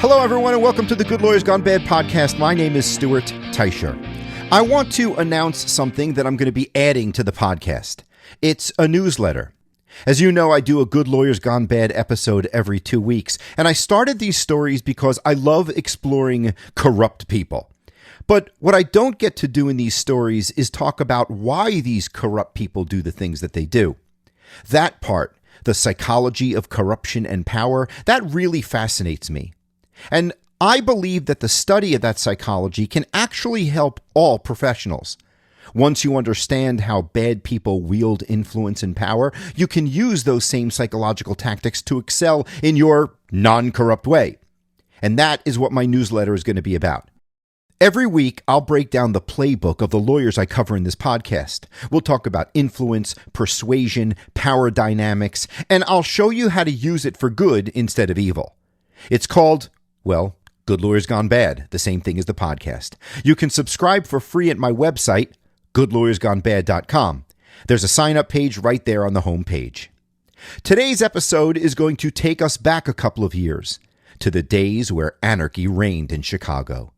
Hello, everyone, and welcome to the Good Lawyers Gone Bad podcast. My name is Stuart Teicher. I want to announce something that I'm going to be adding to the podcast. It's a newsletter. As you know, I do a Good Lawyers Gone Bad episode every 2 weeks, and I started these stories because I love exploring corrupt people. But what I don't get to do in these stories is talk about why these corrupt people do the things that they do. That part, the psychology of corruption and power, that really fascinates me. And I believe that the study of that psychology can actually help all professionals. Once you understand how bad people wield influence and power, you can use those same psychological tactics to excel in your non-corrupt way. And that is what my newsletter is going to be about. Every week, I'll break down the playbook of the lawyers I cover in this podcast. We'll talk about influence, persuasion, power dynamics, and I'll show you how to use it for good instead of evil. It's called, well, Good Lawyers Gone Bad, the same thing as the podcast. You can subscribe for free at my website, goodlawyersgonebad.com. There's a sign-up page right there on the home page. Today's episode is going to take us back a couple of years to the days where anarchy reigned in Chicago.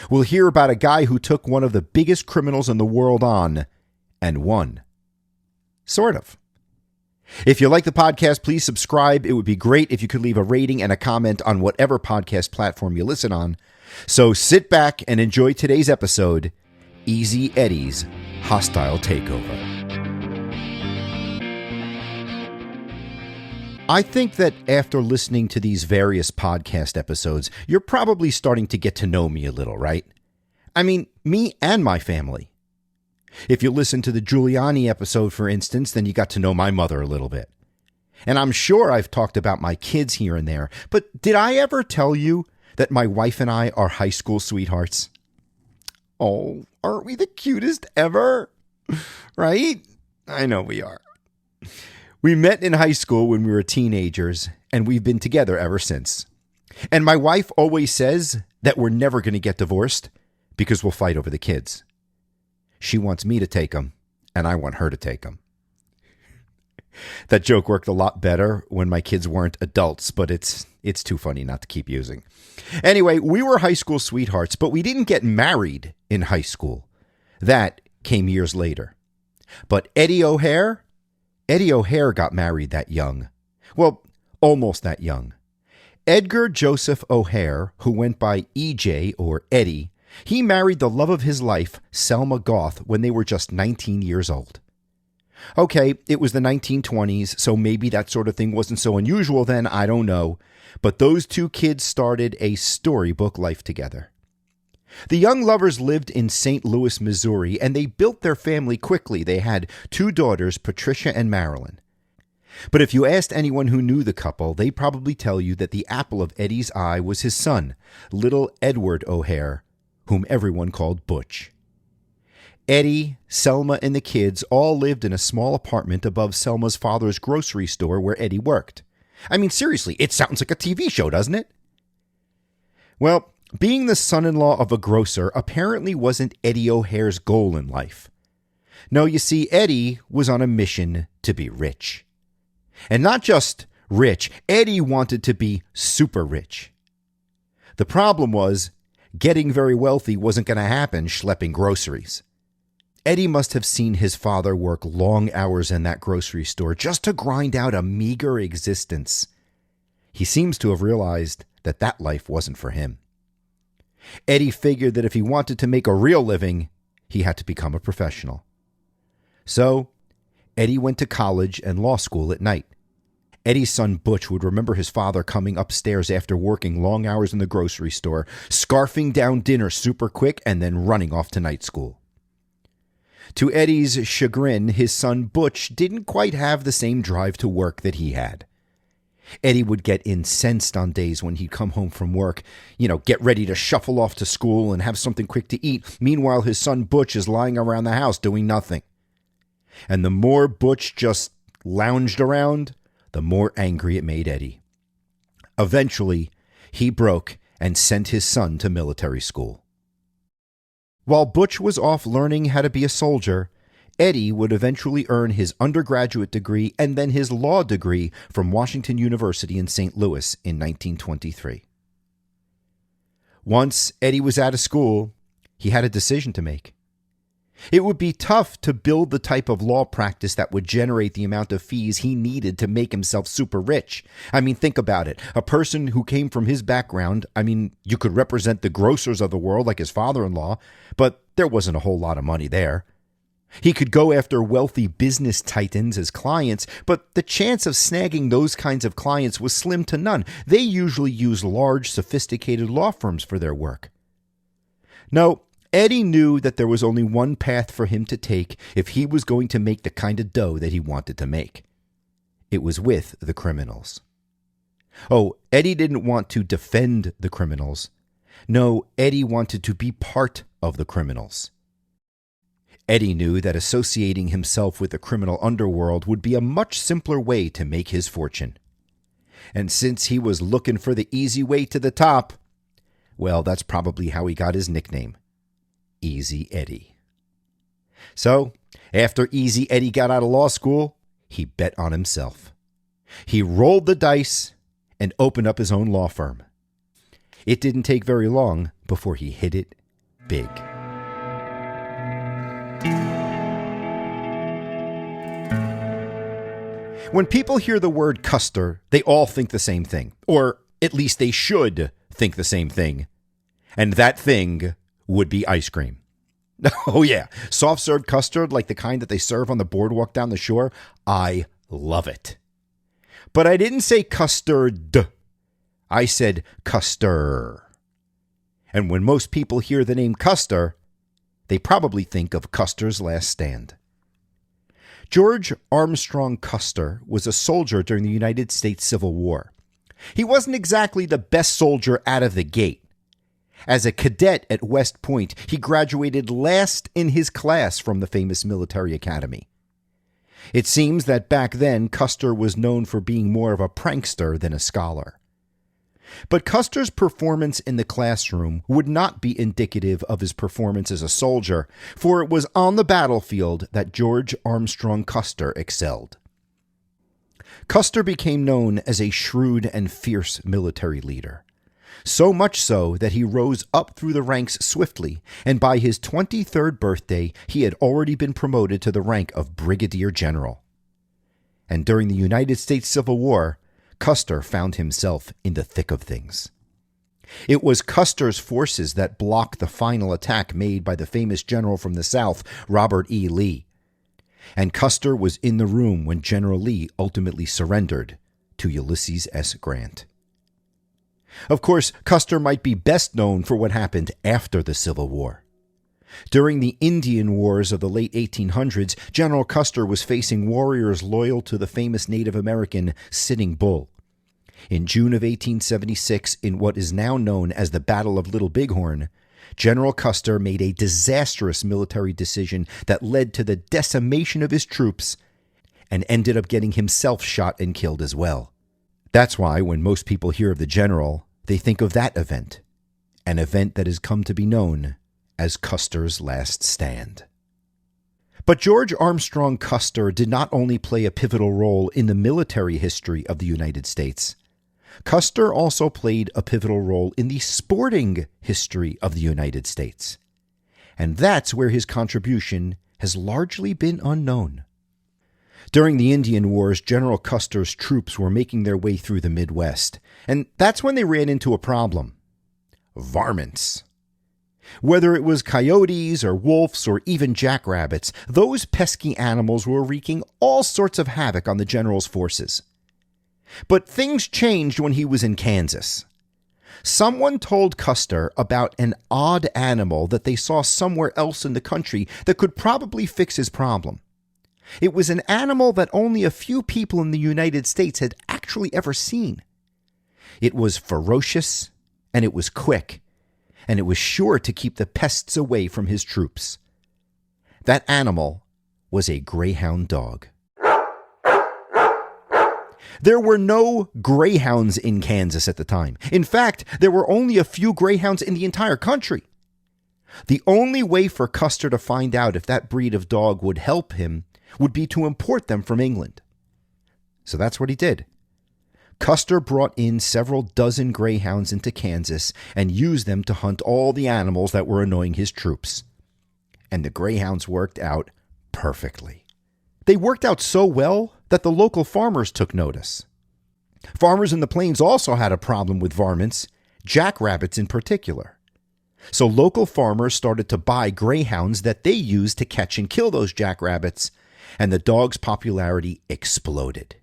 We'll hear about a guy who took one of the biggest criminals in the world on and won. Sort of. If you like the podcast, please subscribe. It would be great if you could leave a rating and a comment on whatever podcast platform you listen on. So sit back and enjoy today's episode, Easy Eddie's Hostile Takeover. I think that after listening to these various podcast episodes, you're probably starting to get to know me a little, right? I mean, me and my family. If you listen to the Giuliani episode, for instance, then you got to know my mother a little bit. And I'm sure I've talked about my kids here and there, but did I ever tell you that my wife and I are high school sweethearts? Oh, aren't we the cutest ever? Right? I know we are. We met in high school when we were teenagers, and we've been together ever since. And my wife always says that we're never going to get divorced because we'll fight over the kids. She wants me to take them, and I want her to take them. That joke worked a lot better when my kids weren't adults, but it's too funny not to keep using. Anyway, we were high school sweethearts, but we didn't get married in high school. That came years later. But Eddie O'Hare got married that young. Well, almost that young. Edgar Joseph O'Hare, who went by EJ or Eddie, he married the love of his life, Selma Goth, when they were just 19 years old. Okay, it was the 1920s, so maybe that sort of thing wasn't so unusual then, I don't know. But those two kids started a storybook life together. The young lovers lived in St. Louis, Missouri, and they built their family quickly. They had 2 daughters, Patricia and Marilyn. But if you asked anyone who knew the couple, they'd probably tell you that the apple of Eddie's eye was his son, little Edward O'Hare, whom everyone called Butch. Eddie, Selma, and the kids all lived in a small apartment above Selma's father's grocery store where Eddie worked. I mean, seriously, it sounds like a TV show, doesn't it? Well, being the son-in-law of a grocer apparently wasn't Eddie O'Hare's goal in life. No, you see, Eddie was on a mission to be rich. And not just rich, Eddie wanted to be super rich. The problem was, getting very wealthy wasn't going to happen schlepping groceries. Eddie must have seen his father work long hours in that grocery store just to grind out a meager existence. He seems to have realized that that life wasn't for him. Eddie figured that if he wanted to make a real living, he had to become a professional. So, Eddie went to college and law school at night. Eddie's son Butch would remember his father coming upstairs after working long hours in the grocery store, scarfing down dinner super quick, and then running off to night school. To Eddie's chagrin, his son Butch didn't quite have the same drive to work that he had. Eddie would get incensed on days when he'd come home from work, get ready to shuffle off to school and have something quick to eat. Meanwhile, his son Butch is lying around the house doing nothing. And the more Butch just lounged around, the more angry it made Eddie. Eventually, he broke and sent his son to military school. While Butch was off learning how to be a soldier, Eddie would eventually earn his undergraduate degree and then his law degree from Washington University in St. Louis in 1923. Once Eddie was out of school, he had a decision to make. It would be tough to build the type of law practice that would generate the amount of fees he needed to make himself super rich. I mean, think about it. A person who came from his background, you could represent the grocers of the world like his father-in-law, but there wasn't a whole lot of money there. He could go after wealthy business titans as clients, but the chance of snagging those kinds of clients was slim to none. They usually use large, sophisticated law firms for their work. No, Eddie knew that there was only one path for him to take if he was going to make the kind of dough that he wanted to make. It was with the criminals. Oh, Eddie didn't want to defend the criminals. No, Eddie wanted to be part of the criminals. Eddie knew that associating himself with the criminal underworld would be a much simpler way to make his fortune. And since he was looking for the easy way to the top, well, that's probably how he got his nickname. Easy Eddie. So, after Easy Eddie got out of law school, he bet on himself. He rolled the dice and opened up his own law firm. It didn't take very long before he hit it big. When people hear the word Custer, they all think the same thing, or at least they should think the same thing. And that thing would be ice cream. Oh yeah, soft-serve custard like the kind that they serve on the boardwalk down the shore. I love it. But I didn't say custard. I said Custer. And when most people hear the name Custer, they probably think of Custer's Last Stand. George Armstrong Custer was a soldier during the United States Civil War. He wasn't exactly the best soldier out of the gate. As a cadet at West Point, he graduated last in his class from the famous military academy. It seems that back then, Custer was known for being more of a prankster than a scholar. But Custer's performance in the classroom would not be indicative of his performance as a soldier, for it was on the battlefield that George Armstrong Custer excelled. Custer became known as a shrewd and fierce military leader. So much so that he rose up through the ranks swiftly, and by his 23rd birthday, he had already been promoted to the rank of brigadier general. And during the United States Civil War, Custer found himself in the thick of things. It was Custer's forces that blocked the final attack made by the famous general from the South, Robert E. Lee. And Custer was in the room when General Lee ultimately surrendered to Ulysses S. Grant. Of course, Custer might be best known for what happened after the Civil War. During the Indian Wars of the late 1800s, General Custer was facing warriors loyal to the famous Native American Sitting Bull. In June of 1876, in what is now known as the Battle of Little Bighorn, General Custer made a disastrous military decision that led to the decimation of his troops and ended up getting himself shot and killed as well. That's why when most people hear of the general, they think of that event, an event that has come to be known as Custer's Last Stand. But George Armstrong Custer did not only play a pivotal role in the military history of the United States. Custer also played a pivotal role in the sporting history of the United States. And that's where his contribution has largely been unknown. During the Indian Wars, General Custer's troops were making their way through the Midwest, and that's when they ran into a problem. Varmints. Whether it was coyotes or wolves or even jackrabbits, those pesky animals were wreaking all sorts of havoc on the general's forces. But things changed when he was in Kansas. Someone told Custer about an odd animal that they saw somewhere else in the country that could probably fix his problem. It was an animal that only a few people in the United States had actually ever seen. It was ferocious, and it was quick, and it was sure to keep the pests away from his troops. That animal was a greyhound dog. There were no greyhounds in Kansas at the time. In fact, there were only a few greyhounds in the entire country. The only way for Custer to find out if that breed of dog would help him would be to import them from England. So that's what he did. Custer brought in several dozen greyhounds into Kansas and used them to hunt all the animals that were annoying his troops. And the greyhounds worked out perfectly. They worked out so well that the local farmers took notice. Farmers in the plains also had a problem with varmints, jackrabbits in particular. So local farmers started to buy greyhounds that they used to catch and kill those jackrabbits, and the dog's popularity exploded.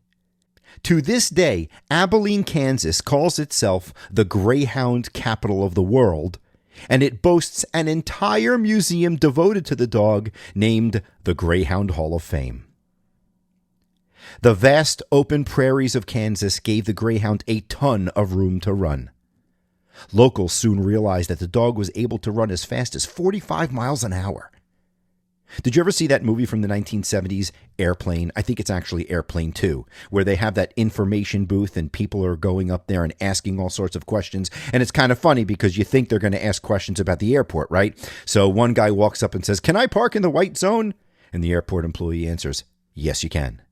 To this day, Abilene, Kansas calls itself the greyhound capital of the world, and it boasts an entire museum devoted to the dog named the Greyhound Hall of Fame. The vast open prairies of Kansas gave the greyhound a ton of room to run. Locals soon realized that the dog was able to run as fast as 45 miles an hour. Did you ever see that movie from the 1970s, Airplane? I think it's actually Airplane 2, where they have that information booth and people are going up there and asking all sorts of questions. And it's kind of funny because you think they're going to ask questions about the airport, right? So one guy walks up and says, "Can I park in the white zone?" And the airport employee answers, "Yes, you can."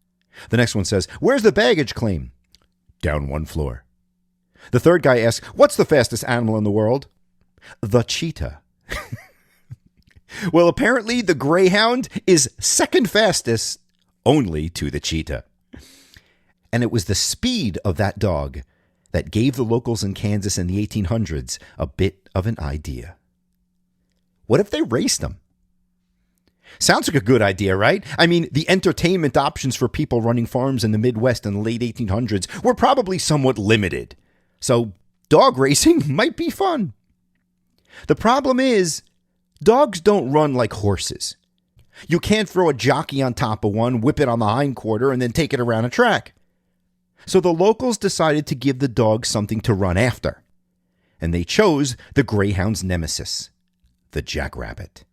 The next one says, "Where's the baggage claim?" "Down one floor." The third guy asks, "What's the fastest animal in the world?" "The cheetah." Well, apparently the greyhound is second fastest only to the cheetah. And it was the speed of that dog that gave the locals in Kansas in the 1800s a bit of an idea. What if they raced them? Sounds like a good idea, right? I mean, the entertainment options for people running farms in the Midwest in the late 1800s were probably somewhat limited. So dog racing might be fun. The problem is, dogs don't run like horses. You can't throw a jockey on top of one, whip it on the hindquarter, and then take it around a track. So the locals decided to give the dog something to run after. And they chose the greyhound's nemesis, the jackrabbit.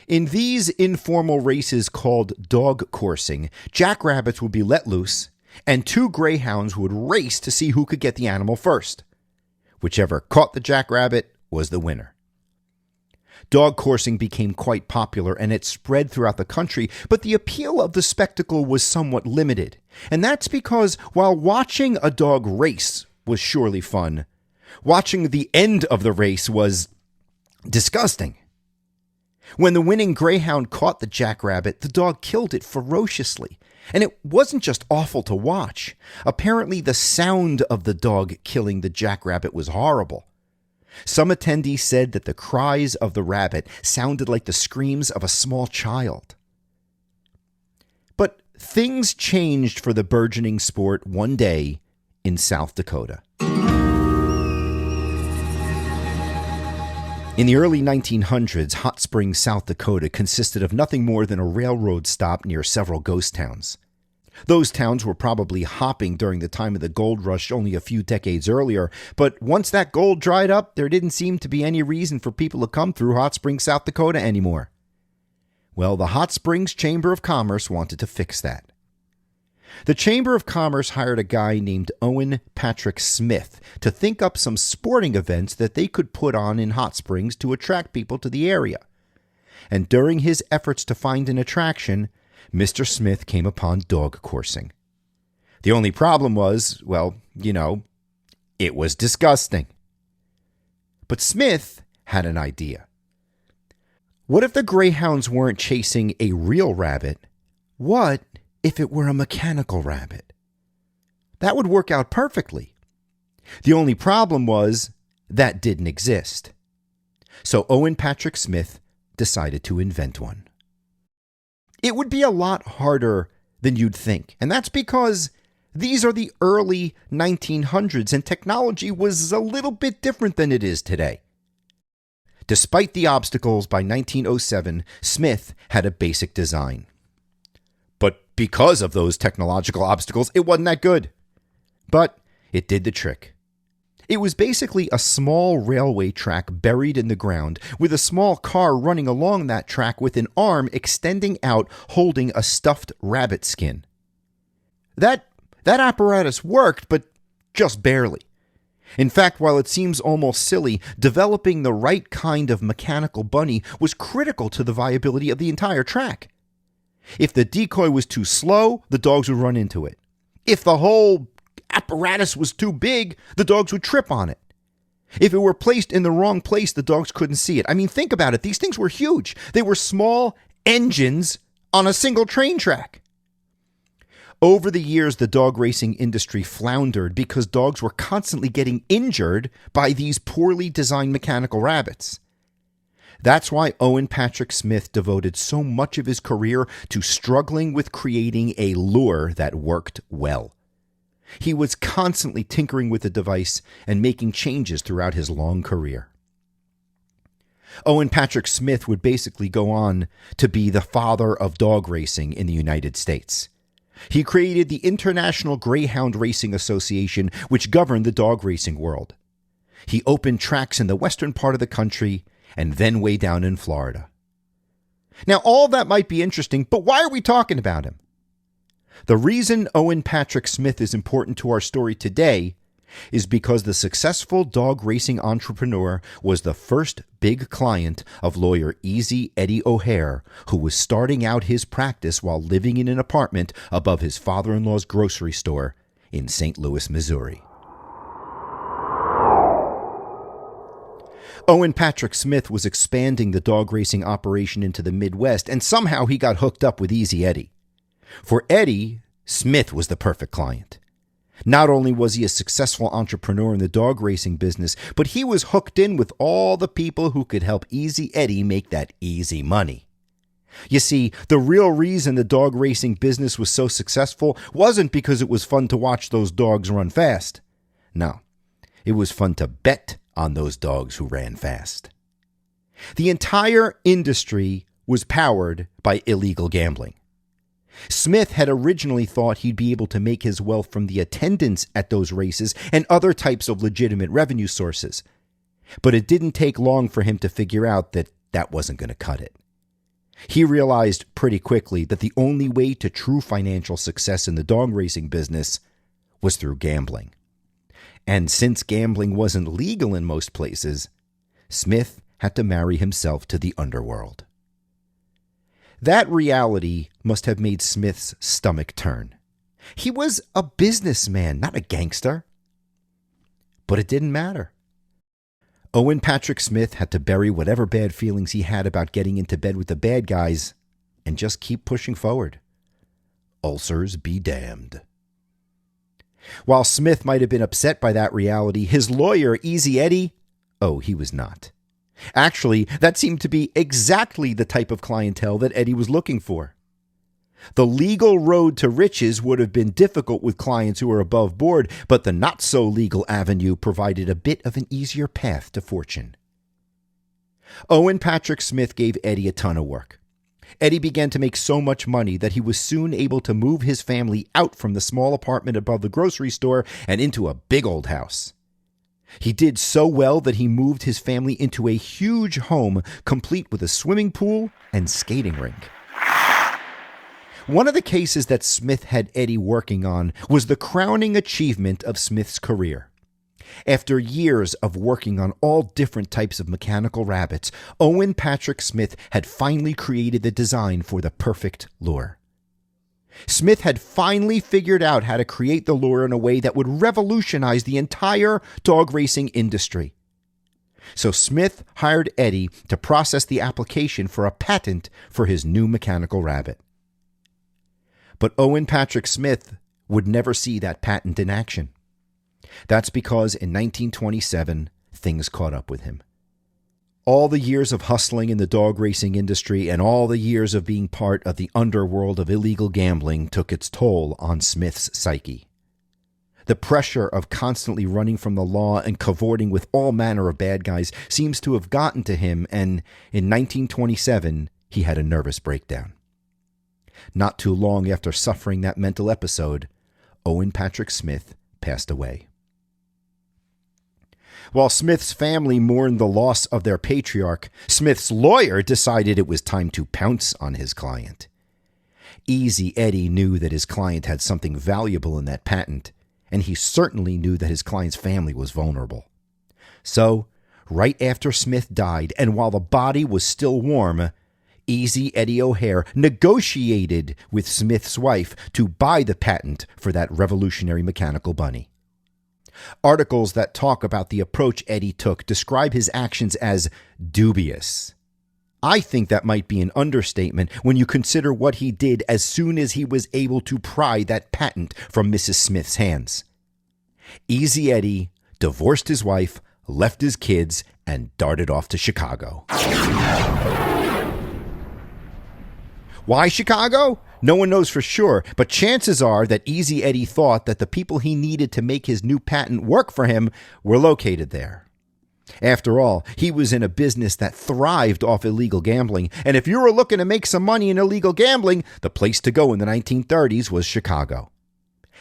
In these informal races called dog coursing, jackrabbits would be let loose, and two greyhounds would race to see who could get the animal first. Whichever caught the jackrabbit was the winner. Dog coursing became quite popular and it spread throughout the country, but the appeal of the spectacle was somewhat limited. And that's because while watching a dog race was surely fun, watching the end of the race was disgusting. When the winning greyhound caught the jackrabbit, the dog killed it ferociously. And it wasn't just awful to watch. Apparently, the sound of the dog killing the jackrabbit was horrible. Some attendees said that the cries of the rabbit sounded like the screams of a small child. But things changed for the burgeoning sport one day in South Dakota. In the early 1900s, Hot Springs, South Dakota consisted of nothing more than a railroad stop near several ghost towns. Those towns were probably hopping during the time of the gold rush only a few decades earlier, but once that gold dried up, there didn't seem to be any reason for people to come through Hot Springs, South Dakota anymore. Well, the Hot Springs Chamber of Commerce wanted to fix that. The Chamber of Commerce hired a guy named Owen Patrick Smith to think up some sporting events that they could put on in Hot Springs to attract people to the area. And during his efforts to find an attraction, Mr. Smith came upon dog coursing. The only problem was, well, it was disgusting. But Smith had an idea. What if the greyhounds weren't chasing a real rabbit? What if it were a mechanical rabbit? That would work out perfectly. The only problem was that didn't exist. So Owen Patrick Smith decided to invent one. It would be a lot harder than you'd think, and that's because these are the early 1900s and technology was a little bit different than it is today. Despite the obstacles, by 1907, Smith had a basic design. But because of those technological obstacles, it wasn't that good. But it did the trick. It was basically a small railway track buried in the ground, with a small car running along that track with an arm extending out holding a stuffed rabbit skin. That apparatus worked, but just barely. In fact, while it seems almost silly, developing the right kind of mechanical bunny was critical to the viability of the entire track. If the decoy was too slow, the dogs would run into it. If the whole apparatus was too big, the dogs would trip on it. If it were placed in the wrong place, the dogs couldn't see it. I mean, think about it. These things were huge. They were small engines on a single train track. Over the years, the dog racing industry floundered because dogs were constantly getting injured by these poorly designed mechanical rabbits. That's why Owen Patrick Smith devoted so much of his career to struggling with creating a lure that worked well. He was constantly tinkering with the device and making changes throughout his long career. Owen Patrick Smith would basically go on to be the father of dog racing in the United States. He created the International Greyhound Racing Association, which governed the dog racing world. He opened tracks in the western part of the country and then way down in Florida. Now, all that might be interesting, but why are we talking about him? The reason Owen Patrick Smith is important to our story today is because the successful dog racing entrepreneur was the first big client of lawyer Easy Eddie O'Hare, who was starting out his practice while living in an apartment above his father-in-law's grocery store in St. Louis, Missouri. Owen Patrick Smith was expanding the dog racing operation into the Midwest, and somehow he got hooked up with Easy Eddie. For Eddie, Smith was the perfect client. Not only was he a successful entrepreneur in the dog racing business, but he was hooked in with all the people who could help Easy Eddie make that easy money. You see, the real reason the dog racing business was so successful wasn't because it was fun to watch those dogs run fast. No, it was fun to bet on those dogs who ran fast. The entire industry was powered by illegal gambling. Smith had originally thought he'd be able to make his wealth from the attendance at those races and other types of legitimate revenue sources. But it didn't take long for him to figure out that that wasn't going to cut it. He realized pretty quickly that the only way to true financial success in the dog racing business was through gambling. And since gambling wasn't legal in most places, Smith had to marry himself to the underworld. That reality must have made Smith's stomach turn. He was a businessman, not a gangster. But it didn't matter. Owen Patrick Smith had to bury whatever bad feelings he had about getting into bed with the bad guys and just keep pushing forward. Ulcers be damned. While Smith might have been upset by that reality, his lawyer, Easy Eddie, he was not. Actually, that seemed to be exactly the type of clientele that Eddie was looking for. The legal road to riches would have been difficult with clients who were above board, but the not-so-legal avenue provided a bit of an easier path to fortune. Owen Patrick Smith gave Eddie a ton of work. Eddie began to make so much money that he was soon able to move his family out from the small apartment above the grocery store and into a big old house. He did so well that he moved his family into a huge home, complete with a swimming pool and skating rink. One of the cases that Smith had Eddie working on was the crowning achievement of Smith's career. After years of working on all different types of mechanical rabbits, Owen Patrick Smith had finally created the design for the perfect lure. Smith had finally figured out how to create the lure in a way that would revolutionize the entire dog racing industry. So Smith hired Eddie to process the application for a patent for his new mechanical rabbit. But Owen Patrick Smith would never see that patent in action. That's because in 1927, things caught up with him. All the years of hustling in the dog racing industry and all the years of being part of the underworld of illegal gambling took its toll on Smith's psyche. The pressure of constantly running from the law and cavorting with all manner of bad guys seems to have gotten to him, and in 1927, he had a nervous breakdown. Not too long after suffering that mental episode, Owen Patrick Smith passed away. While Smith's family mourned the loss of their patriarch, Smith's lawyer decided it was time to pounce on his client. Easy Eddie knew that his client had something valuable in that patent, and he certainly knew that his client's family was vulnerable. So, right after Smith died, and while the body was still warm, Easy Eddie O'Hare negotiated with Smith's wife to buy the patent for that revolutionary mechanical bunny. Articles that talk about the approach Eddie took describe his actions as dubious. I think that might be an understatement when you consider what he did as soon as he was able to pry that patent from Mrs. Smith's hands. Easy Eddie divorced his wife, left his kids, and darted off to Chicago. Why Chicago? No one knows for sure, but chances are that Easy Eddie thought that the people he needed to make his new patent work for him were located there. After all, he was in a business that thrived off illegal gambling, and if you were looking to make some money in illegal gambling, the place to go in the 1930s was Chicago.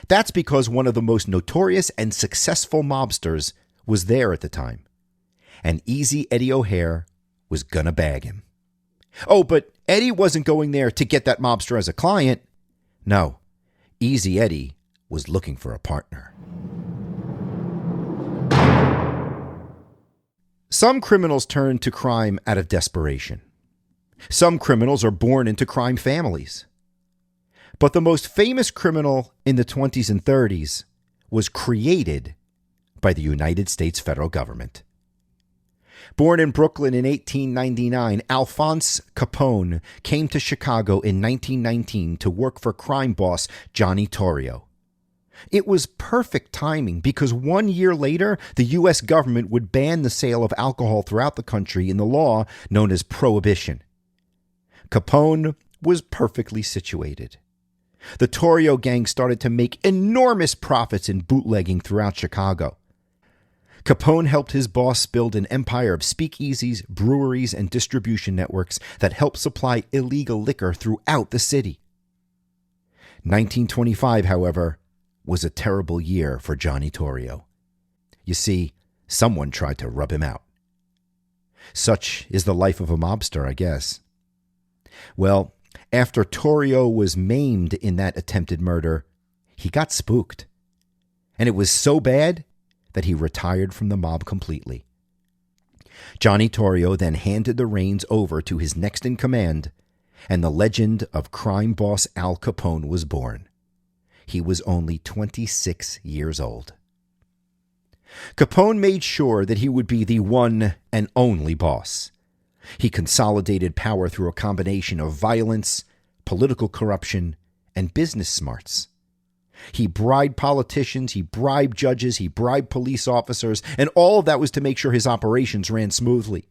That's because one of the most notorious and successful mobsters was there at the time. And Easy Eddie O'Hare was gonna bag him. Oh, but Eddie wasn't going there to get that mobster as a client. No, Easy Eddie was looking for a partner. Some criminals turn to crime out of desperation. Some criminals are born into crime families. But the most famous criminal in the 20s and 30s was created by the United States federal government. Born in Brooklyn in 1899, Alphonse Capone came to Chicago in 1919 to work for crime boss Johnny Torrio. It was perfect timing because 1 year later, the U.S. government would ban the sale of alcohol throughout the country in the law known as Prohibition. Capone was perfectly situated. The Torrio gang started to make enormous profits in bootlegging throughout Chicago. Capone helped his boss build an empire of speakeasies, breweries, and distribution networks that helped supply illegal liquor throughout the city. 1925, however, was a terrible year for Johnny Torrio. You see, someone tried to rub him out. Such is the life of a mobster, I guess. Well, after Torrio was maimed in that attempted murder, he got spooked. And it was so bad that he retired from the mob completely. Johnny Torrio then handed the reins over to his next in command, and the legend of crime boss Al Capone was born. He was only 26 years old. Capone made sure that he would be the one and only boss. He consolidated power through a combination of violence, political corruption, and business smarts. He bribed politicians, he bribed judges, he bribed police officers, and all of that was to make sure his operations ran smoothly.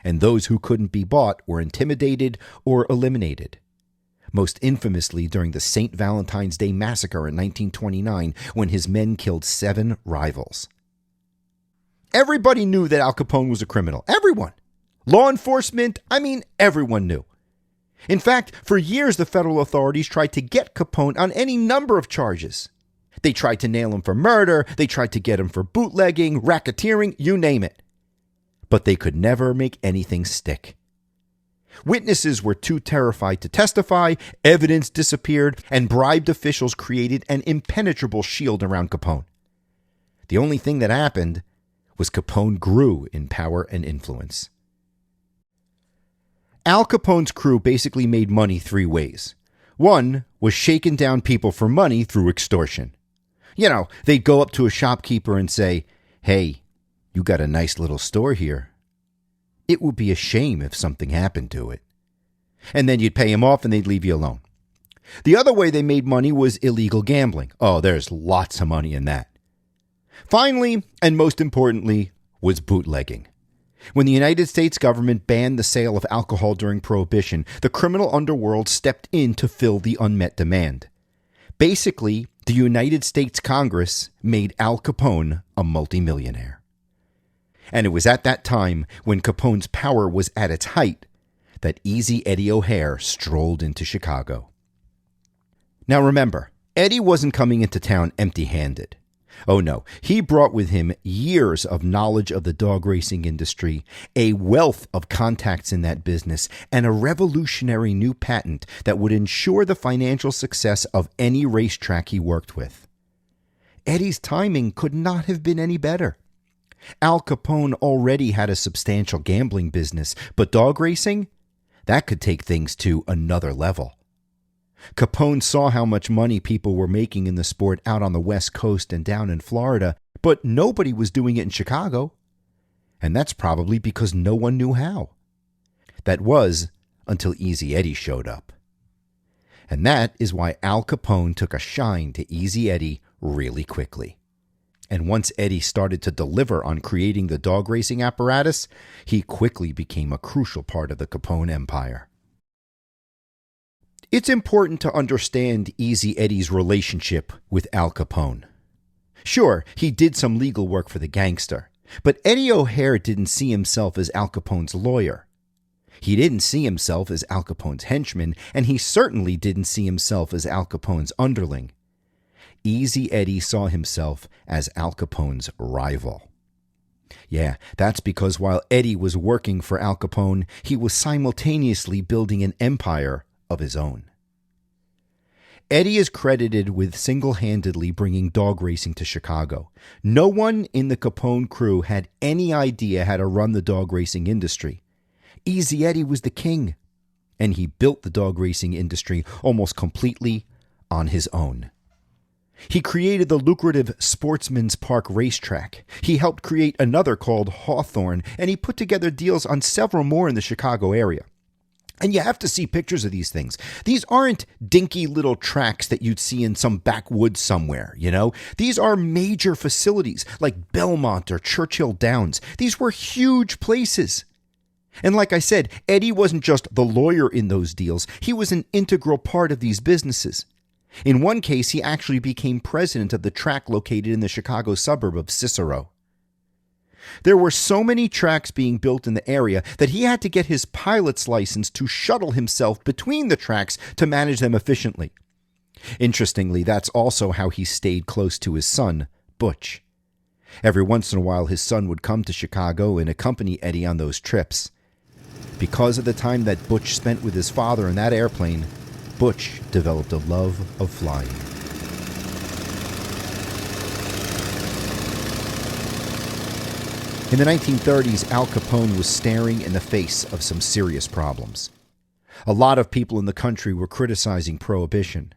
And those who couldn't be bought were intimidated or eliminated. Most infamously during the St. Valentine's Day Massacre in 1929, when his men killed 7 rivals. Everybody knew that Al Capone was a criminal. Everyone. Law enforcement, everyone knew. In fact, for years the federal authorities tried to get Capone on any number of charges. They tried to nail him for murder, they tried to get him for bootlegging, racketeering, you name it. But they could never make anything stick. Witnesses were too terrified to testify, evidence disappeared, and bribed officials created an impenetrable shield around Capone. The only thing that happened was Capone grew in power and influence. Al Capone's crew basically made money 3 ways. One was shaking down people for money through extortion. They'd go up to a shopkeeper and say, "Hey, you got a nice little store here. It would be a shame if something happened to it." And then you'd pay him off and they'd leave you alone. The other way they made money was illegal gambling. Oh, there's lots of money in that. Finally, and most importantly, was bootlegging. When the United States government banned the sale of alcohol during Prohibition, the criminal underworld stepped in to fill the unmet demand. Basically, the United States Congress made Al Capone a multimillionaire. And it was at that time, when Capone's power was at its height, that Easy Eddie O'Hare strolled into Chicago. Now remember, Eddie wasn't coming into town empty-handed. Oh no, he brought with him years of knowledge of the dog racing industry, a wealth of contacts in that business, and a revolutionary new patent that would ensure the financial success of any racetrack he worked with. Eddie's timing could not have been any better. Al Capone already had a substantial gambling business, but dog racing? That could take things to another level. Capone saw how much money people were making in the sport out on the West Coast and down in Florida, but nobody was doing it in Chicago. And that's probably because no one knew how. That was until Easy Eddie showed up. And that is why Al Capone took a shine to Easy Eddie really quickly. And once Eddie started to deliver on creating the dog racing apparatus, he quickly became a crucial part of the Capone empire. It's important to understand Easy Eddie's relationship with Al Capone. Sure, he did some legal work for the gangster, but Eddie O'Hare didn't see himself as Al Capone's lawyer. He didn't see himself as Al Capone's henchman, and he certainly didn't see himself as Al Capone's underling. Easy Eddie saw himself as Al Capone's rival. Yeah, that's because while Eddie was working for Al Capone, he was simultaneously building an empire of his own. Eddie is credited with single-handedly bringing dog racing to Chicago. No one in the Capone crew had any idea how to run the dog racing industry. Easy Eddie was the king, and he built the dog racing industry almost completely on his own. He created the lucrative Sportsman's Park racetrack. He helped create another called Hawthorne, and he put together deals on several more in the Chicago area. And you have to see pictures of these things. These aren't dinky little tracks that you'd see in some backwoods somewhere, you know? These are major facilities like Belmont or Churchill Downs. These were huge places. And like I said, Eddie wasn't just the lawyer in those deals. He was an integral part of these businesses. In one case, he actually became president of the track located in the Chicago suburb of Cicero. There were so many tracks being built in the area that he had to get his pilot's license to shuttle himself between the tracks to manage them efficiently. Interestingly, that's also how he stayed close to his son, Butch. Every once in a while, his son would come to Chicago and accompany Eddie on those trips. Because of the time that Butch spent with his father in that airplane, Butch developed a love of flying. In the 1930s, Al Capone was staring in the face of some serious problems. A lot of people in the country were criticizing Prohibition.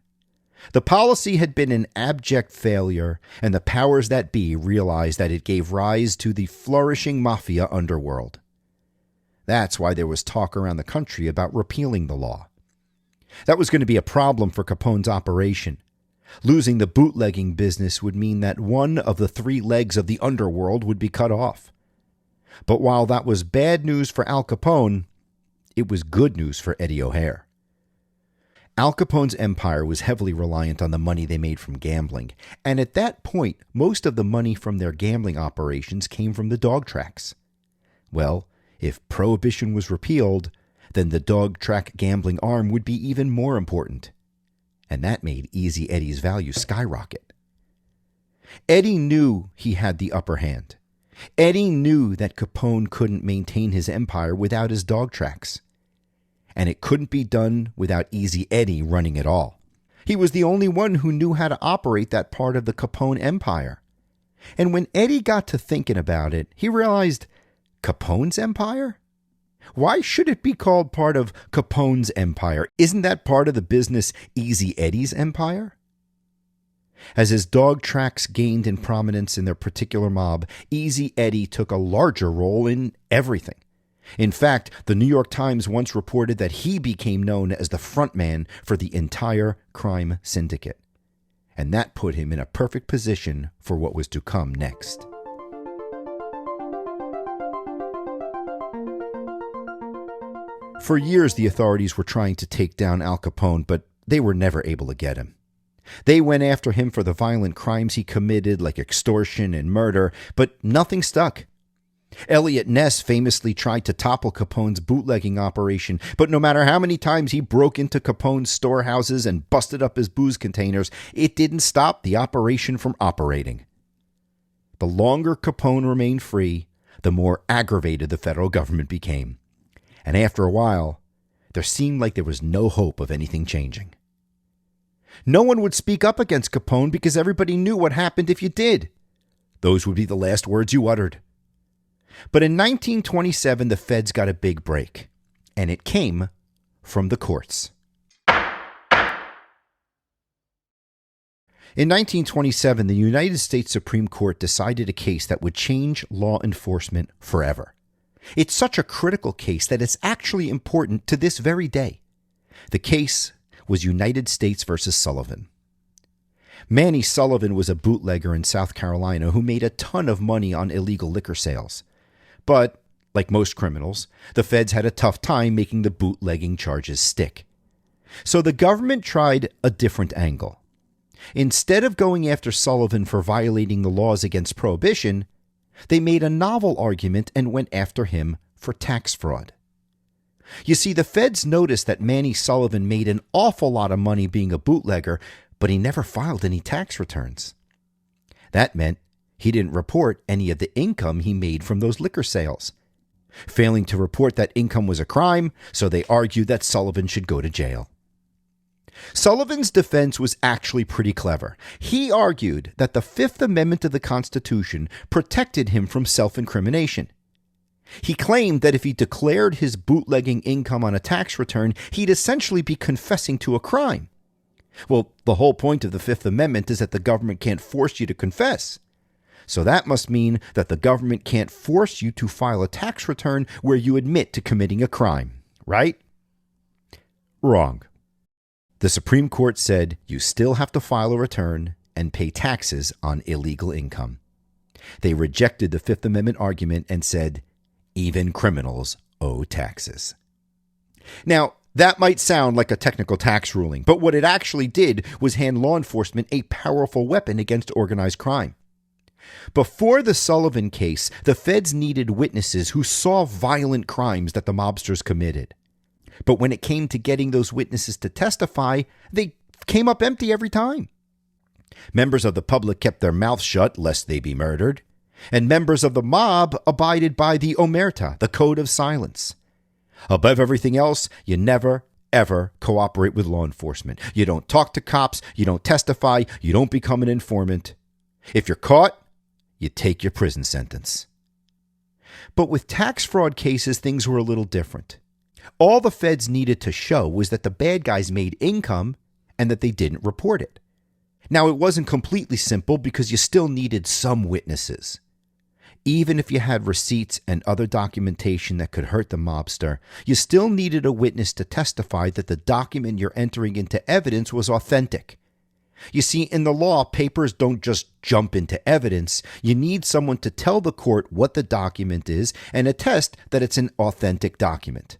The policy had been an abject failure, and the powers that be realized that it gave rise to the flourishing mafia underworld. That's why there was talk around the country about repealing the law. That was going to be a problem for Capone's operation. Losing the bootlegging business would mean that one of the three legs of the underworld would be cut off. But while that was bad news for Al Capone, it was good news for Eddie O'Hare. Al Capone's empire was heavily reliant on the money they made from gambling, and at that point, most of the money from their gambling operations came from the dog tracks. Well, if Prohibition was repealed, then the dog track gambling arm would be even more important. And that made Easy Eddie's value skyrocket. Eddie knew he had the upper hand. Eddie knew that Capone couldn't maintain his empire without his dog tracks. And it couldn't be done without Easy Eddie running it all. He was the only one who knew how to operate that part of the Capone empire. And when Eddie got to thinking about it, he realized, Capone's empire? Why should it be called part of Capone's empire? Isn't that part of the business Easy Eddie's empire? As his dog tracks gained in prominence in their particular mob, Easy Eddie took a larger role in everything. In fact, the New York Times once reported that he became known as the frontman for the entire crime syndicate. And that put him in a perfect position for what was to come next. For years, the authorities were trying to take down Al Capone, but they were never able to get him. They went after him for the violent crimes he committed, like extortion and murder, but nothing stuck. Elliot Ness famously tried to topple Capone's bootlegging operation, but no matter how many times he broke into Capone's storehouses and busted up his booze containers, it didn't stop the operation from operating. The longer Capone remained free, the more aggravated the federal government became. And after a while, there seemed like there was no hope of anything changing. No one would speak up against Capone because everybody knew what happened if you did. Those would be the last words you uttered. But in 1927, the feds got a big break. And it came from the courts. In 1927, the United States Supreme Court decided a case that would change law enforcement forever. It's such a critical case that it's actually important to this very day. The case was United States versus Sullivan. Manny Sullivan was a bootlegger in South Carolina who made a ton of money on illegal liquor sales. But, like most criminals, the feds had a tough time making the bootlegging charges stick. So the government tried a different angle. Instead of going after Sullivan for violating the laws against prohibition, they made a novel argument and went after him for tax fraud. You see, the feds noticed that Manny Sullivan made an awful lot of money being a bootlegger, but he never filed any tax returns. That meant he didn't report any of the income he made from those liquor sales. Failing to report that income was a crime, so they argued that Sullivan should go to jail. Sullivan's defense was actually pretty clever. He argued that the Fifth Amendment of the Constitution protected him from self-incrimination. He claimed that if he declared his bootlegging income on a tax return, he'd essentially be confessing to a crime. Well, the whole point of the Fifth Amendment is that the government can't force you to confess. So that must mean that the government can't force you to file a tax return where you admit to committing a crime, right? Wrong. The Supreme Court said you still have to file a return and pay taxes on illegal income. They rejected the Fifth Amendment argument and said, even criminals owe taxes. Now, that might sound like a technical tax ruling, but what it actually did was hand law enforcement a powerful weapon against organized crime. Before the Sullivan case, the feds needed witnesses who saw violent crimes that the mobsters committed. But when it came to getting those witnesses to testify, they came up empty every time. Members of the public kept their mouths shut lest they be murdered, and members of the mob abided by the omerta, the code of silence. Above everything else, you never, ever cooperate with law enforcement. You don't talk to cops, you don't testify, you don't become an informant. If you're caught, you take your prison sentence. But with tax fraud cases, things were a little different. All the feds needed to show was that the bad guys made income and that they didn't report it. Now, it wasn't completely simple because you still needed some witnesses. Even if you had receipts and other documentation that could hurt the mobster, you still needed a witness to testify that the document you're entering into evidence was authentic. You see, in the law, papers don't just jump into evidence. You need someone to tell the court what the document is and attest that it's an authentic document.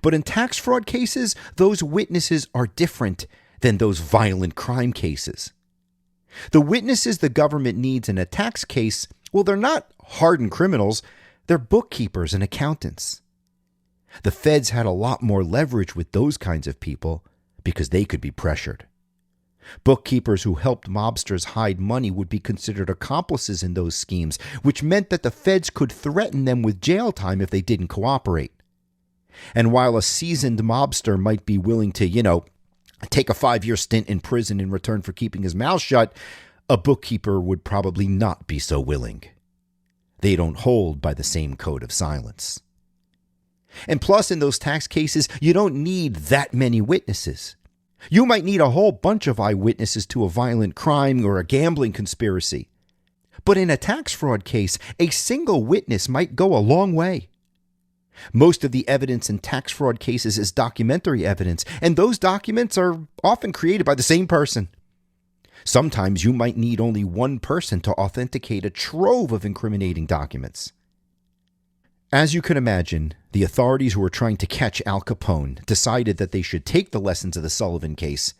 But in tax fraud cases, those witnesses are different than those violent crime cases. The witnesses the government needs in a tax case, well, they're not hardened criminals. They're bookkeepers and accountants. The feds had a lot more leverage with those kinds of people because they could be pressured. Bookkeepers who helped mobsters hide money would be considered accomplices in those schemes, which meant that the feds could threaten them with jail time if they didn't cooperate. And while a seasoned mobster might be willing to, take a 5-year stint in prison in return for keeping his mouth shut, a bookkeeper would probably not be so willing. They don't hold by the same code of silence. And plus, in those tax cases, you don't need that many witnesses. You might need a whole bunch of eyewitnesses to a violent crime or a gambling conspiracy. But in a tax fraud case, a single witness might go a long way. Most of the evidence in tax fraud cases is documentary evidence, and those documents are often created by the same person. Sometimes you might need only one person to authenticate a trove of incriminating documents. As you can imagine, the authorities who were trying to catch Al Capone decided that they should take the lessons of the Sullivan case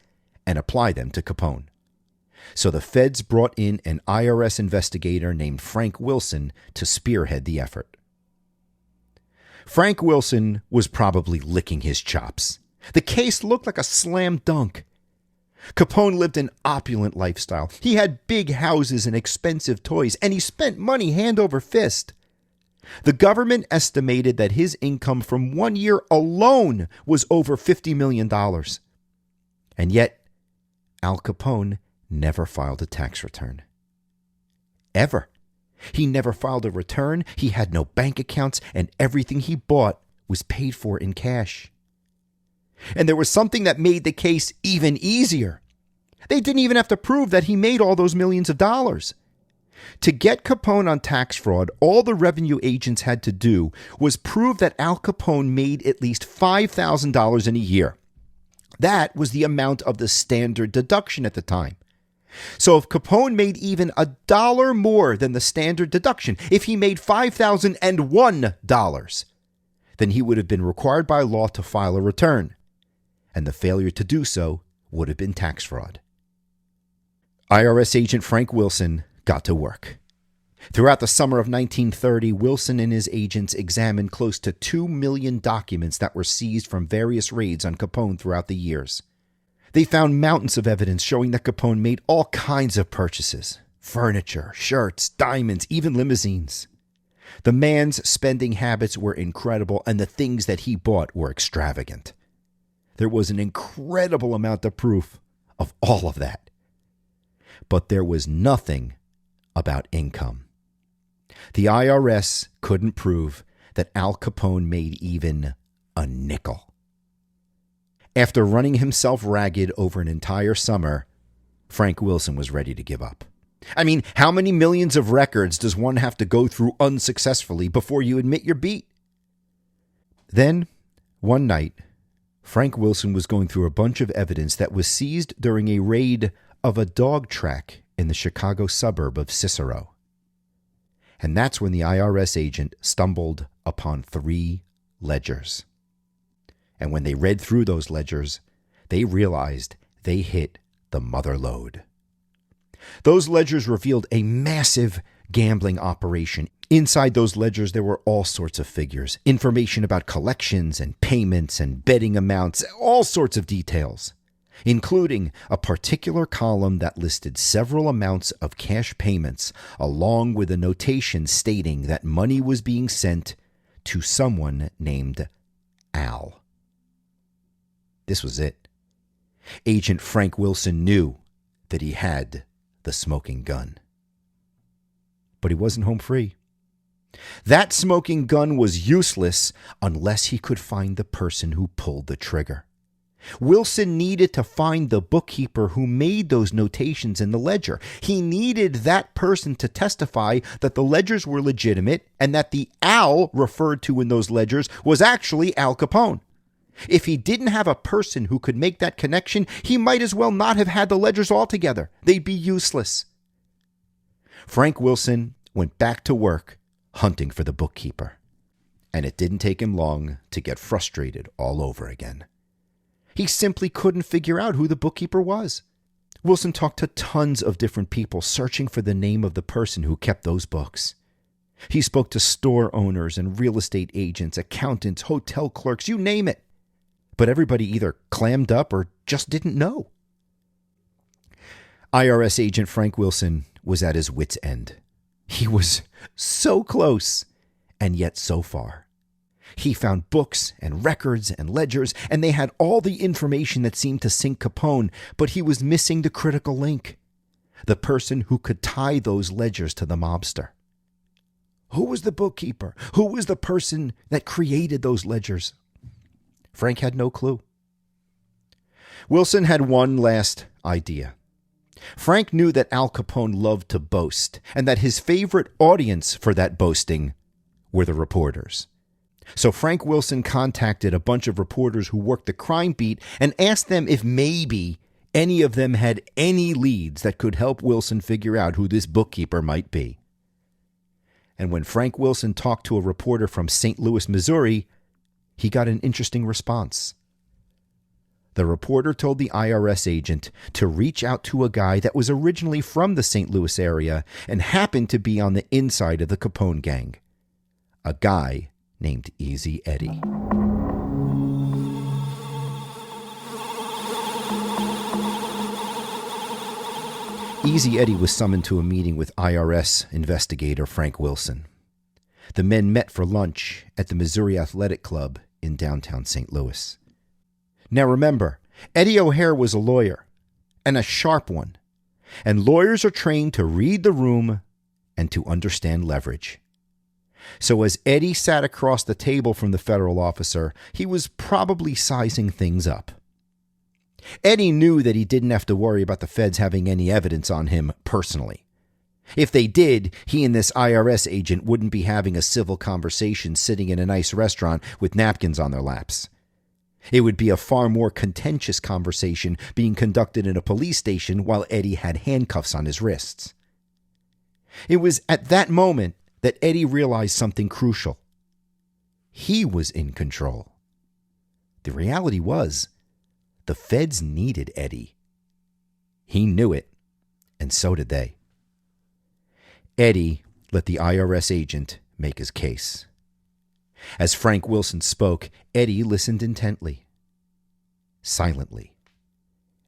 and apply them to Capone. So the feds brought in an IRS investigator named Frank Wilson to spearhead the effort. Frank Wilson was probably licking his chops. The case looked like a slam dunk. Capone lived an opulent lifestyle. He had big houses and expensive toys, and he spent money hand over fist. The government estimated that his income from 1 year alone was over $50 million. And yet, Al Capone never filed a tax return. Ever. He never filed a return, he had no bank accounts, and everything he bought was paid for in cash. And there was something that made the case even easier. They didn't even have to prove that he made all those millions of dollars. To get Capone on tax fraud, all the revenue agents had to do was prove that Al Capone made at least $5,000 in a year. That was the amount of the standard deduction at the time. So if Capone made even $1 more than the standard deduction, if he made $5,001, then he would have been required by law to file a return, and the failure to do so would have been tax fraud. IRS agent Frank Wilson got to work. Throughout the summer of 1930, Wilson and his agents examined close to 2 million documents that were seized from various raids on Capone throughout the years. They found mountains of evidence showing that Capone made all kinds of purchases: furniture, shirts, diamonds, even limousines. The man's spending habits were incredible, and the things that he bought were extravagant. There was an incredible amount of proof of all of that. But there was nothing about income. The IRS couldn't prove that Al Capone made even a nickel. After running himself ragged over an entire summer, Frank Wilson was ready to give up. I mean, how many millions of records does one have to go through unsuccessfully before you admit you're beat? Then, one night, Frank Wilson was going through a bunch of evidence that was seized during a raid of a dog track in the Chicago suburb of Cicero. And that's when the IRS agent stumbled upon 3 ledgers. And when they read through those ledgers, they realized they hit the mother lode. Those ledgers revealed a massive gambling operation. Inside those ledgers, there were all sorts of figures, information about collections and payments and betting amounts, all sorts of details, including a particular column that listed several amounts of cash payments, along with a notation stating that money was being sent to someone named Al. This was it. Agent Frank Wilson knew that he had the smoking gun. But he wasn't home free. That smoking gun was useless unless he could find the person who pulled the trigger. Wilson needed to find the bookkeeper who made those notations in the ledger. He needed that person to testify that the ledgers were legitimate and that the Al referred to in those ledgers was actually Al Capone. If he didn't have a person who could make that connection, he might as well not have had the ledgers altogether. They'd be useless. Frank Wilson went back to work hunting for the bookkeeper. And it didn't take him long to get frustrated all over again. He simply couldn't figure out who the bookkeeper was. Wilson talked to tons of different people searching for the name of the person who kept those books. He spoke to store owners and real estate agents, accountants, hotel clerks, you name it. But everybody either clammed up or just didn't know. IRS agent Frank Wilson was at his wit's end. He was so close and yet so far. He found books and records and ledgers, and they had all the information that seemed to sink Capone, but he was missing the critical link, the person who could tie those ledgers to the mobster. Who was the bookkeeper? Who was the person that created those ledgers? Frank had no clue. Wilson had one last idea. Frank knew that Al Capone loved to boast, and that his favorite audience for that boasting were the reporters. So Frank Wilson contacted a bunch of reporters who worked the crime beat and asked them if maybe any of them had any leads that could help Wilson figure out who this bookkeeper might be. And when Frank Wilson talked to a reporter from St. Louis, Missouri, he got an interesting response. The reporter told the IRS agent to reach out to a guy that was originally from the St. Louis area and happened to be on the inside of the Capone gang. A guy named Easy Eddie. Easy Eddie was summoned to a meeting with IRS investigator Frank Wilson. The men met for lunch at the Missouri Athletic Club in downtown St. Louis. Now remember, Eddie O'Hare was a lawyer, and a sharp one. And lawyers are trained to read the room and to understand leverage. So as Eddie sat across the table from the federal officer, he was probably sizing things up. Eddie knew that he didn't have to worry about the feds having any evidence on him personally. If they did, he and this IRS agent wouldn't be having a civil conversation sitting in a nice restaurant with napkins on their laps. It would be a far more contentious conversation being conducted in a police station while Eddie had handcuffs on his wrists. It was at that moment that Eddie realized something crucial. He was in control. The reality was, the feds needed Eddie. He knew it, and so did they. Eddie let the IRS agent make his case. As Frank Wilson spoke, Eddie listened intently, silently.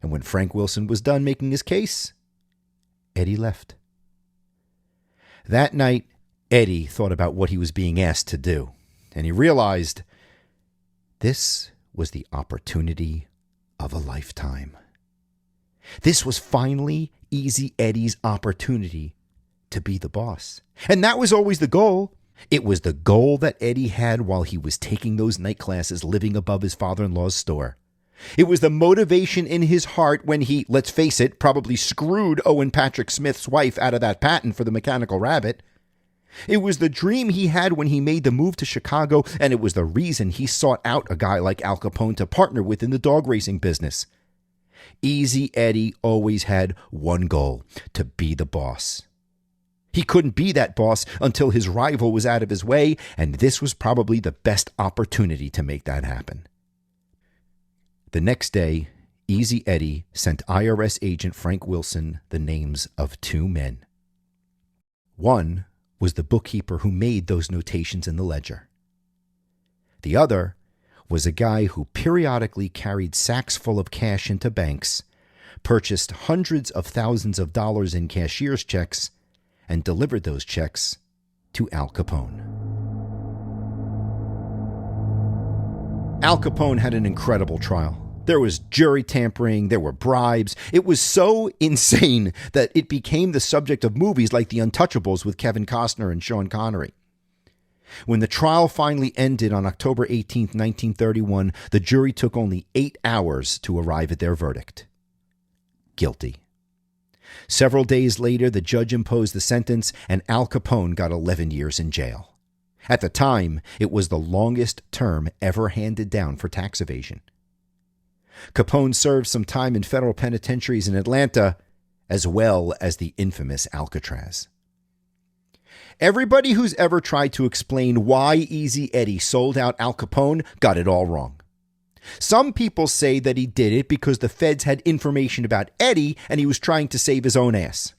And when Frank Wilson was done making his case, Eddie left. That night, Eddie thought about what he was being asked to do, and he realized this was the opportunity of a lifetime. This was finally Easy Eddie's opportunity to be the boss. And that was always the goal. It was the goal that Eddie had while he was taking those night classes living above his father-in-law's store. It was the motivation in his heart when he, let's face it, probably screwed Owen Patrick Smith's wife out of that patent for the mechanical rabbit. It was the dream he had when he made the move to Chicago, and it was the reason he sought out a guy like Al Capone to partner with in the dog racing business. Easy Eddie always had one goal: to be the boss. He couldn't be that boss until his rival was out of his way, and this was probably the best opportunity to make that happen. The next day, Easy Eddie sent IRS agent Frank Wilson the names of two men. One was the bookkeeper who made those notations in the ledger. The other was a guy who periodically carried sacks full of cash into banks, purchased hundreds of thousands of dollars in cashier's checks, and delivered those checks to Al Capone. Al Capone had an incredible trial. There was jury tampering, there were bribes. It was so insane that it became the subject of movies like The Untouchables with Kevin Costner and Sean Connery. When the trial finally ended on October 18, 1931, the jury took only 8 hours to arrive at their verdict. Guilty. Several days later, the judge imposed the sentence, and Al Capone got 11 years in jail. At the time, it was the longest term ever handed down for tax evasion. Capone served some time in federal penitentiaries in Atlanta, as well as the infamous Alcatraz. Everybody who's ever tried to explain why Easy Eddie sold out Al Capone got it all wrong. Some people say that he did it because the feds had information about Eddie and he was trying to save his own ass.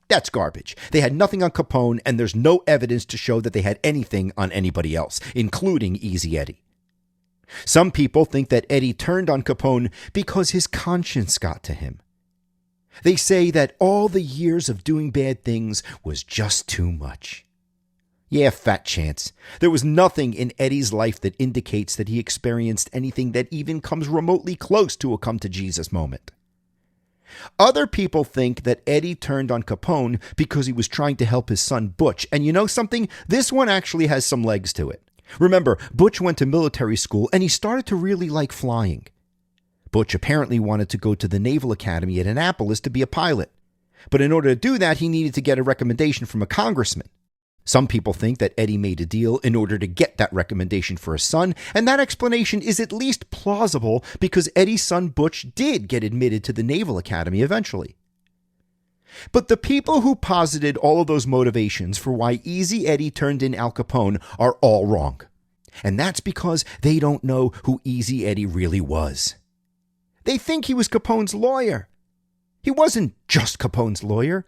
That's garbage. They had nothing on Capone, and there's no evidence to show that they had anything on anybody else, including Easy Eddie. Some people think that Eddie turned on Capone because his conscience got to him. They say that all the years of doing bad things was just too much. Yeah, fat chance. There was nothing in Eddie's life that indicates that he experienced anything that even comes remotely close to a come-to-Jesus moment. Other people think that Eddie turned on Capone because he was trying to help his son Butch. And you know something? This one actually has some legs to it. Remember, Butch went to military school and he started to really like flying. Butch apparently wanted to go to the Naval Academy at Annapolis to be a pilot. But in order to do that, he needed to get a recommendation from a congressman. Some people think that Eddie made a deal in order to get that recommendation for his son, and that explanation is at least plausible because Eddie's son Butch did get admitted to the Naval Academy eventually. But the people who posited all of those motivations for why Easy Eddie turned in Al Capone are all wrong. And that's because they don't know who Easy Eddie really was. They think he was Capone's lawyer. He wasn't just Capone's lawyer.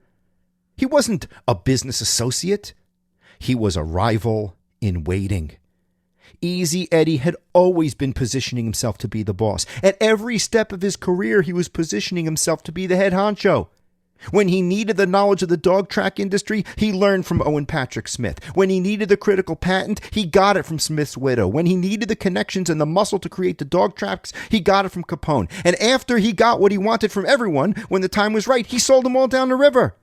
He wasn't a business associate. He was a rival in waiting. Easy Eddie had always been positioning himself to be the boss. At every step of his career, he was positioning himself to be the head honcho. When he needed the knowledge of the dog track industry, he learned from Owen Patrick Smith. When he needed the critical patent, he got it from Smith's widow. When he needed the connections and the muscle to create the dog tracks, he got it from Capone. And after he got what he wanted from everyone, when the time was right, he sold them all down the river.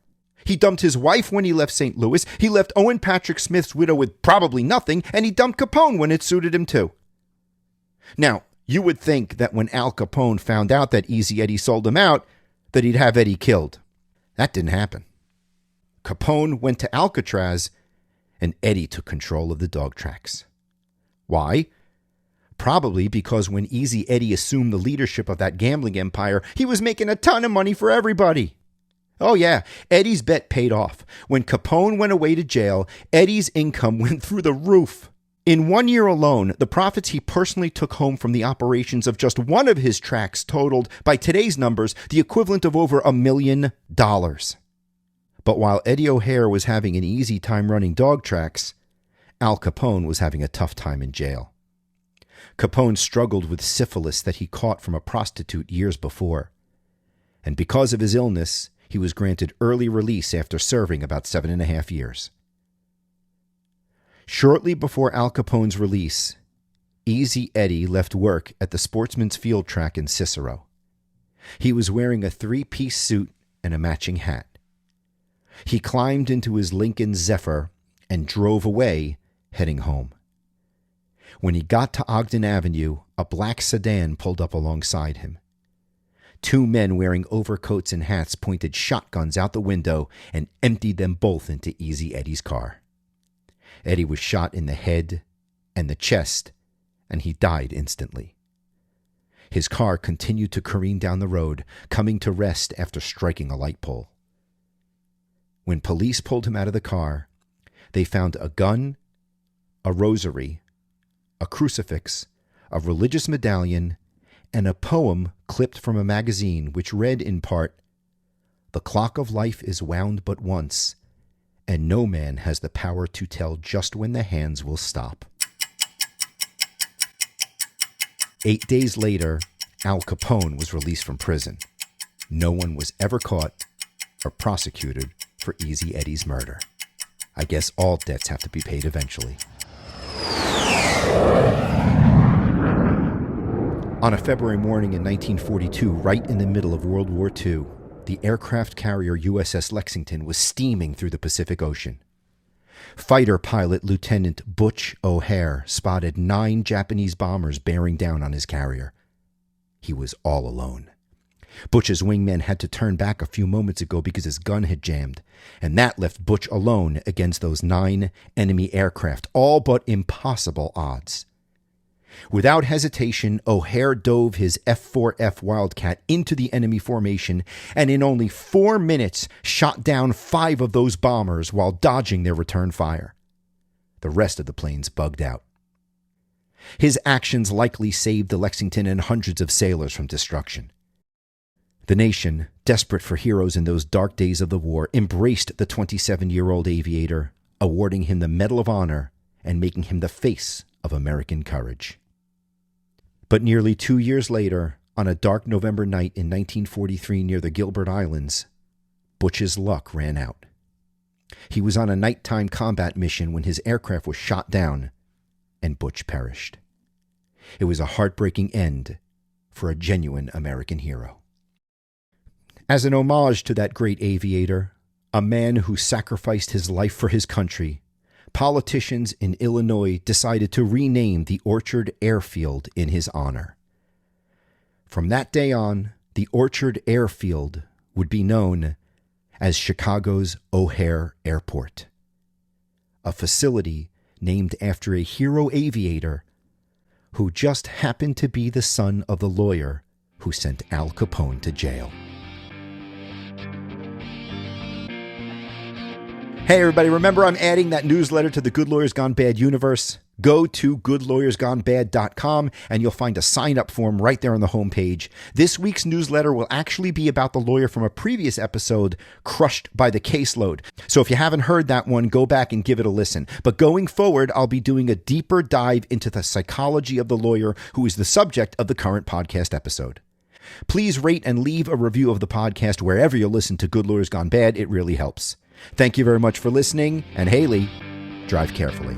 He dumped his wife when he left St. Louis. He left Owen Patrick Smith's widow with probably nothing, and he dumped Capone when it suited him too. Now, you would think that when Al Capone found out that Easy Eddie sold him out, that he'd have Eddie killed. That didn't happen. Capone went to Alcatraz, and Eddie took control of the dog tracks. Why? Probably because when Easy Eddie assumed the leadership of that gambling empire, he was making a ton of money for everybody. Oh yeah, Eddie's bet paid off. When Capone went away to jail, Eddie's income went through the roof. In 1 year alone, the profits he personally took home from the operations of just one of his tracks totaled, by today's numbers, the equivalent of over $1 million. But while Eddie O'Hare was having an easy time running dog tracks, Al Capone was having a tough time in jail. Capone struggled with syphilis that he caught from a prostitute years before. And because of his illness, he was granted early release after serving about 7.5 years. Shortly before Al Capone's release, Easy Eddie left work at the Sportsman's Field Track in Cicero. He was wearing a 3-piece suit and a matching hat. He climbed into his Lincoln Zephyr and drove away, heading home. When he got to Ogden Avenue, a black sedan pulled up alongside him. 2 men wearing overcoats and hats pointed shotguns out the window and emptied them both into Easy Eddie's car. Eddie was shot in the head and the chest, and he died instantly. His car continued to careen down the road, coming to rest after striking a light pole. When police pulled him out of the car, they found a gun, a rosary, a crucifix, a religious medallion, and a poem clipped from a magazine which read in part, "The clock of life is wound but once, and no man has the power to tell just when the hands will stop." 8 days later, Al Capone was released from prison. No one was ever caught or prosecuted for Easy Eddie's murder. I guess all debts have to be paid eventually. On a February morning in 1942, right in the middle of World War II, the aircraft carrier USS Lexington was steaming through the Pacific Ocean. Fighter pilot Lieutenant Butch O'Hare spotted 9 Japanese bombers bearing down on his carrier. He was all alone. Butch's wingman had to turn back a few moments ago because his gun had jammed, and that left Butch alone against those 9 enemy aircraft, all but impossible odds. Without hesitation, O'Hare dove his F-4F Wildcat into the enemy formation and in only 4 minutes shot down 5 of those bombers while dodging their return fire. The rest of the planes bugged out. His actions likely saved the Lexington and hundreds of sailors from destruction. The nation, desperate for heroes in those dark days of the war, embraced the 27-year-old aviator, awarding him the Medal of Honor and making him the face of American courage. But nearly 2 years later, on a dark November night in 1943 near the Gilbert Islands, Butch's luck ran out. He was on a nighttime combat mission when his aircraft was shot down, and Butch perished. It was a heartbreaking end for a genuine American hero. As an homage to that great aviator, a man who sacrificed his life for his country, politicians in Illinois decided to rename the Orchard Airfield in his honor. From that day on, the Orchard Airfield would be known as Chicago's O'Hare Airport, a facility named after a hero aviator who just happened to be the son of the lawyer who sent Al Capone to jail. Hey everybody, remember I'm adding that newsletter to the Good Lawyers Gone Bad universe. Go to goodlawyersgonebad.com and you'll find a sign-up form right there on the homepage. This week's newsletter will actually be about the lawyer from a previous episode, Crushed by the Caseload. So if you haven't heard that one, go back and give it a listen. But going forward, I'll be doing a deeper dive into the psychology of the lawyer who is the subject of the current podcast episode. Please rate and leave a review of the podcast wherever you listen to Good Lawyers Gone Bad. It really helps. Thank you very much for listening, and Haley, drive carefully.